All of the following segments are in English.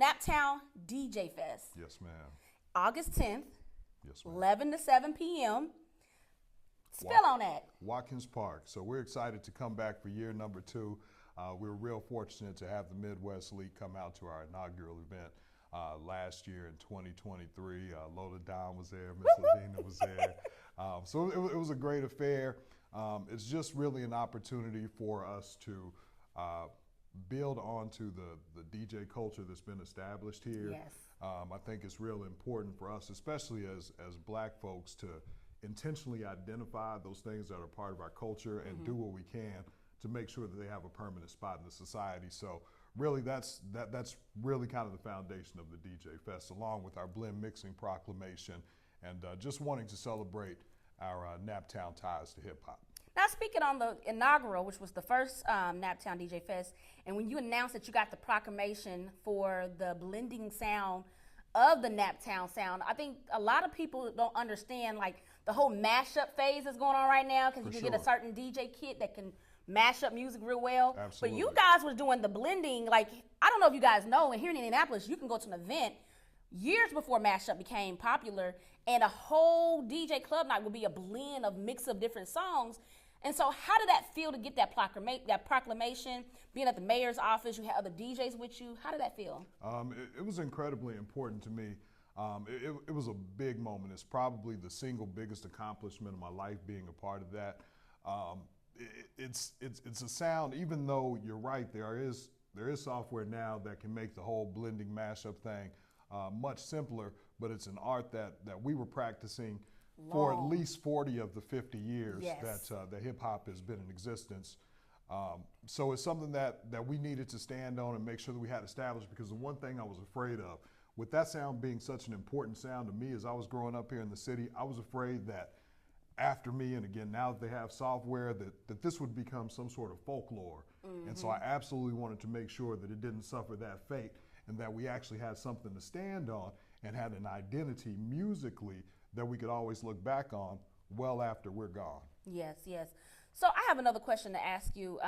Naptown DJ Fest. Yes, ma'am. August 10th, Yes, ma'am. 11 to 7 p.m. Spill on that. Watkins Park. So we're excited to come back for year number 2. We're real fortunate to have the Midwest League come out to our inaugural event last year in 2023. Lola Don was there, Miss Ladina was there. So it was a great affair. It's just really an opportunity for us to build onto the DJ culture that's been established here. Yes. I think it's real important for us, especially as Black folks, to intentionally identify those things that are part of our culture and do what we can to make sure that they have a permanent spot in the society. So really that's really kind of the foundation of the DJ Fest, along with our blend mixing proclamation and just wanting to celebrate our Naptown ties to hip hop. Now, speaking on the inaugural, which was the first Naptown DJ Fest, and when you announced that you got the proclamation for the blending sound of the Naptown sound, I think a lot of people don't understand like the whole mashup phase that's going on right now, because you can get a certain DJ kit that can mash up music real well. Absolutely. But you guys were doing the blending, like, I don't know if you guys know, and here in Indianapolis, you can go to an event years before mashup became popular, and a whole DJ club night would be a blend of mix of different songs. And so how did that feel to get that proclamation, being at the mayor's office, you had other DJs with you? How did that feel? It was incredibly important to me. It was a big moment. It's probably the single biggest accomplishment of my life, being a part of that. It's a sound, even though you're right, there is software now that can make the whole blending mashup thing much simpler, but it's an art that we were practicing for at least 40 of the 50 years that hip hop has been in existence. So it's something that we needed to stand on and make sure that we had established, because the one thing I was afraid of, with that sound being such an important sound to me as I was growing up here in the city, I was afraid that after me, and again, now that they have software, that this would become some sort of folklore. And so I absolutely wanted to make sure that it didn't suffer that fate, and that we actually had something to stand on and had an identity musically that we could always look back on well after we're gone. Yes, yes. So I have another question to ask you.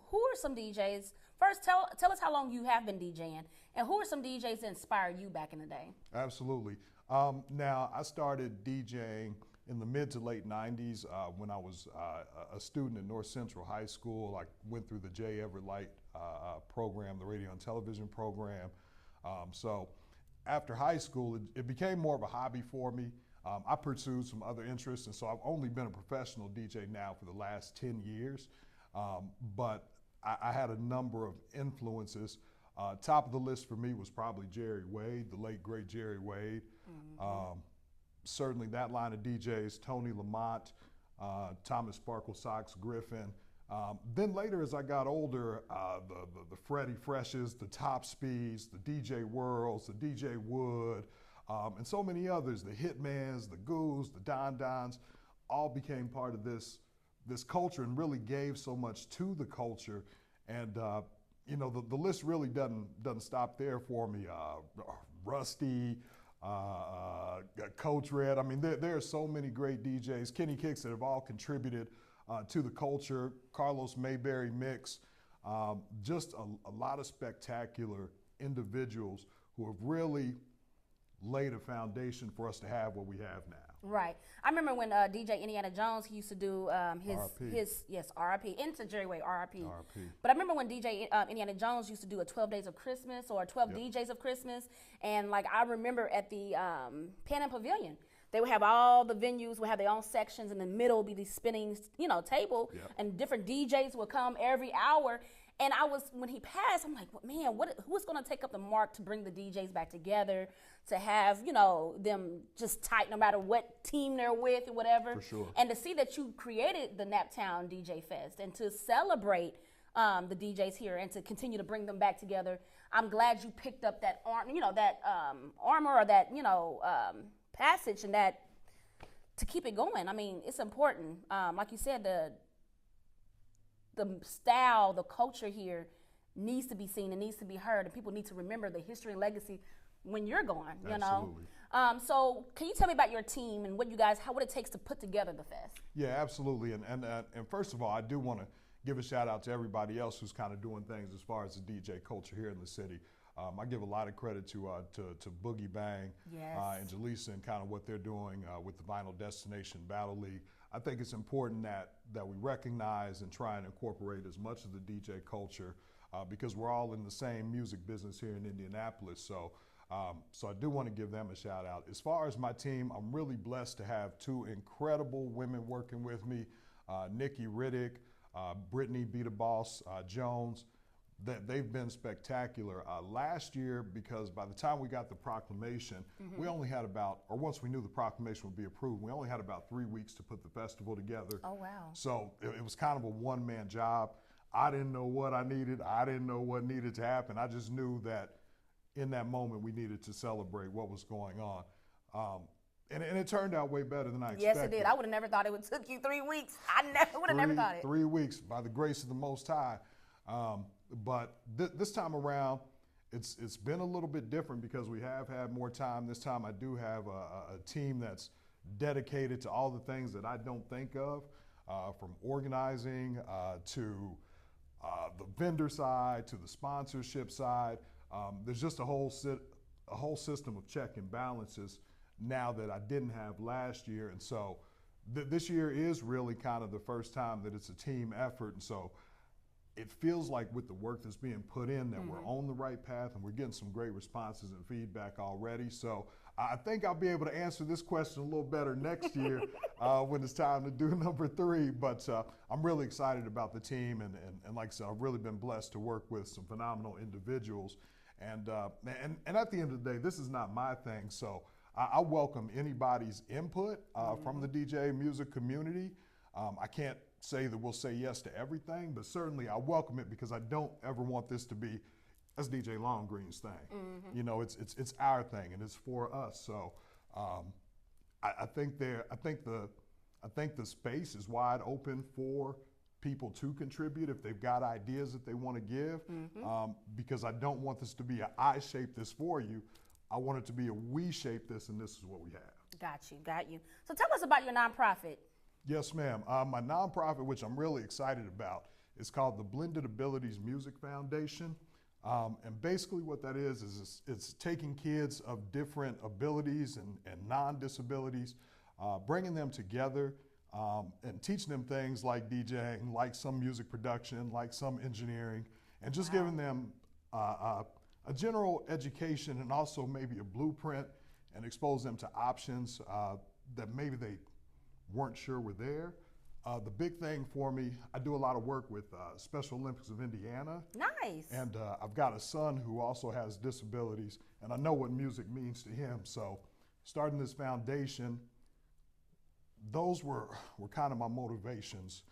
Who are some DJs? First, tell us how long you have been DJing, and who are some DJs that inspired you back in the day? Absolutely. Now, I started DJing in the mid to late 90s when I was a student at North Central High School. I went through the J. Everett Light program, the radio and television program. So after high school, it became more of a hobby for me. I pursued some other interests, and so I've only been a professional DJ now for the last 10 years. But I had a number of influences. Top of the list for me was probably Jerry Wade, the late, great Jerry Wade. Certainly that line of DJs, Tony Lamont, Thomas Sparkle Sox Griffin. Then later, as I got older, the Freddie Freshes, the Top Speeds, the DJ Worlds, the DJ Wood, and so many others, the Hitmans, the Goos, the Don Dons, all became part of this culture and really gave so much to the culture. And you know, the list really doesn't stop there for me. Rusty, Coach Red. I mean, there are so many great DJs, Kenny Kicks, that have all contributed to the culture. Carlos Mayberry Mix, just a lot of spectacular individuals who have really laid a foundation for us to have what we have now. Right. I remember when DJ Indiana Jones, he used to do his RIP, into Jerry Wade, RIP. But I remember when DJ Indiana Jones used to do a 12 Days of Christmas or 12 DJs of Christmas, and like I remember at the Pan Am Pavilion, they would have all the venues would have their own sections. In the middle would be these spinning, table, and different DJs would come every hour. And when he passed, I'm like, man, who's going to take up the mark to bring the DJs back together, to have, them just tight no matter what team they're with or whatever. For sure. And to see that you created the Naptown DJ Fest and to celebrate the DJs here and to continue to bring them back together, I'm glad you picked up that armor or that, passage, and that to keep it going. I mean, it's important. Like you said, the style, the culture here needs to be seen and needs to be heard, and people need to remember the history and legacy when you're gone, Absolutely. So can you tell me about your team and what it takes to put together the fest? Yeah, absolutely. And first of all, I do want to give a shout out to everybody else who's kind of doing things as far as the DJ culture here in the city. I give a lot of credit to Boogie Bang yes. And Jaleesa and kind of what they're doing with the Vinyl Destination Battle League. I think it's important that we recognize and try and incorporate as much of the DJ culture because we're all in the same music business here in Indianapolis. So I do want to give them a shout out. As far as my team, I'm really blessed to have two incredible women working with me, Nikki Riddick, Brittany Be the Boss Jones. They've been spectacular. Last year, because by the time we got the proclamation, we only had once we knew the proclamation would be approved, we only had about 3 weeks to put the festival together. Oh, wow. So it was kind of a one-man job. I didn't know what I needed. I didn't know what needed to happen. I just knew that in that moment we needed to celebrate what was going on. And it turned out way better than I expected. Yes, it did. I would have never thought it would took you 3 weeks. I would have never thought it. 3 weeks by the grace of the Most High. But this time around, it's been a little bit different because we have had more time. This time I do have a team that's dedicated to all the things that I don't think of, from organizing to the vendor side to the sponsorship side. There's just a whole system of check and balances now that I didn't have last year. And so this year is really kind of the first time that it's a team effort. And so it feels like with the work that's being put in that we're on the right path and we're getting some great responses and feedback already. So I think I'll be able to answer this question a little better next year when it's time to do number 3. But I'm really excited about the team. And like I said, I've really been blessed to work with some phenomenal individuals. And at the end of the day, this is not my thing. So I welcome anybody's input from the DJ music community. I can't say that we'll say yes to everything, but certainly I welcome it because I don't ever want this to be that's DJ Long Green's thing. You know, it's our thing and it's for us. So I think the space is wide open for people to contribute if they've got ideas that they want to give, because I don't want this to be a I shape this for you. I want it to be a we shape this and this is what we have. Got you. So tell us about your nonprofit. Yes, ma'am. My nonprofit, which I'm really excited about, is called the Blended Abilities Music Foundation. And basically what that is it's taking kids of different abilities and non-disabilities, bringing them together and teaching them things like DJing, like some music production, like some engineering, and just giving them a general education and also maybe a blueprint and expose them to options that maybe they weren't sure were there. The big thing for me, I do a lot of work with Special Olympics of Indiana. Nice. And I've got a son who also has disabilities, and I know what music means to him. So starting this foundation, those were kind of my motivations,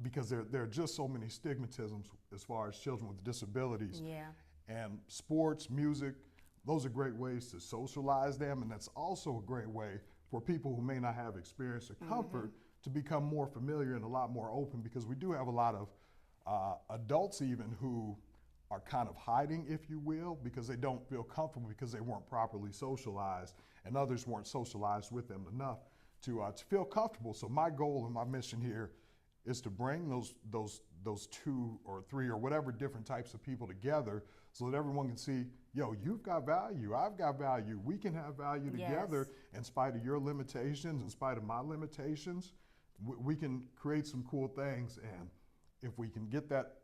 because there are just so many stigmatisms as far as children with disabilities. Yeah. And sports, music, those are great ways to socialize them, and that's also a great way for people who may not have experience or comfort to become more familiar and a lot more open, because we do have a lot of adults even who are kind of hiding, if you will, because they don't feel comfortable because they weren't properly socialized and others weren't socialized with them enough to feel comfortable. So my goal and my mission here is to bring those 2 or 3 or whatever different types of people together so that everyone can see, yo, you've got value, I've got value, we can have value together. Yes. In spite of your limitations, in spite of my limitations, we can create some cool things. And if we can get that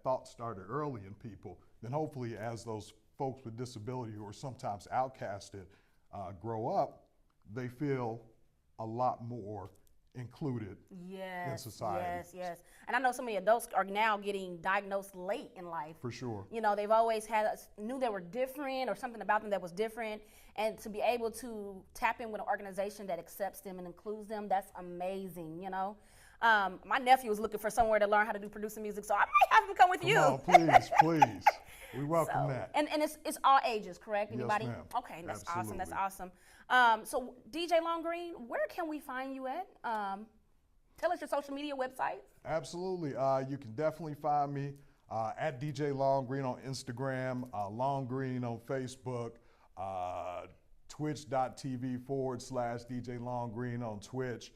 thought started early in people, then hopefully as those folks with disability who are sometimes outcasted grow up, they feel a lot more included in society. Yes. And I know so many adults are now getting diagnosed late in life. For sure. You know, they've always knew they were different or something about them that was different. And to be able to tap in with an organization that accepts them and includes them, that's amazing, you know. My nephew was looking for somewhere to learn how to do producing music, so I might have him come with you. Come on, please. We welcome that. And it's all ages, correct? Anybody? Yes, ma'am. Okay, that's Absolutely. awesome. So DJ Long Green, where can we find you at? Tell us your social media websites. Absolutely. You can definitely find me at DJ Long Green on Instagram, Long Green on Facebook, twitch.tv/DJ Long Green on Twitch.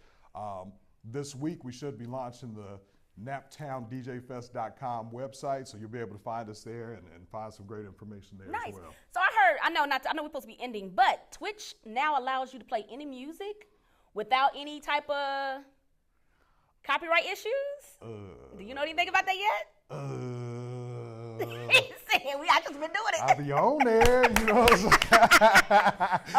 This week we should be launching the naptowndjfest.com website, so you'll be able to find us there and find some great information there Nice. as well. So I know we're supposed to be ending, but Twitch now allows you to play any music without any type of copyright issues. Do you know anything about that yet? He's saying I just been doing it. I'll be on there, you know what I'm saying?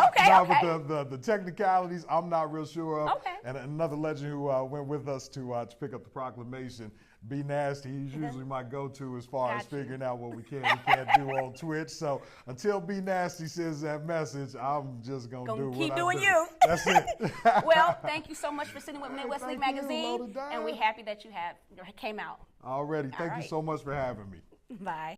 Okay, now, okay. But the technicalities, I'm not real sure of. Okay. And another legend who went with us to pick up the proclamation, Be Nasty, he's usually my go-to as far as figuring out what we can and can't do on Twitch. So until Be Nasty says that message, I'm just going to do what I do. Keep doing you. That's it. Well, thank you so much for sitting with me at Westlake Thank you, Magazine. Loaded Down. And we're happy that you came out. Already. Thank you so much for having me. Bye.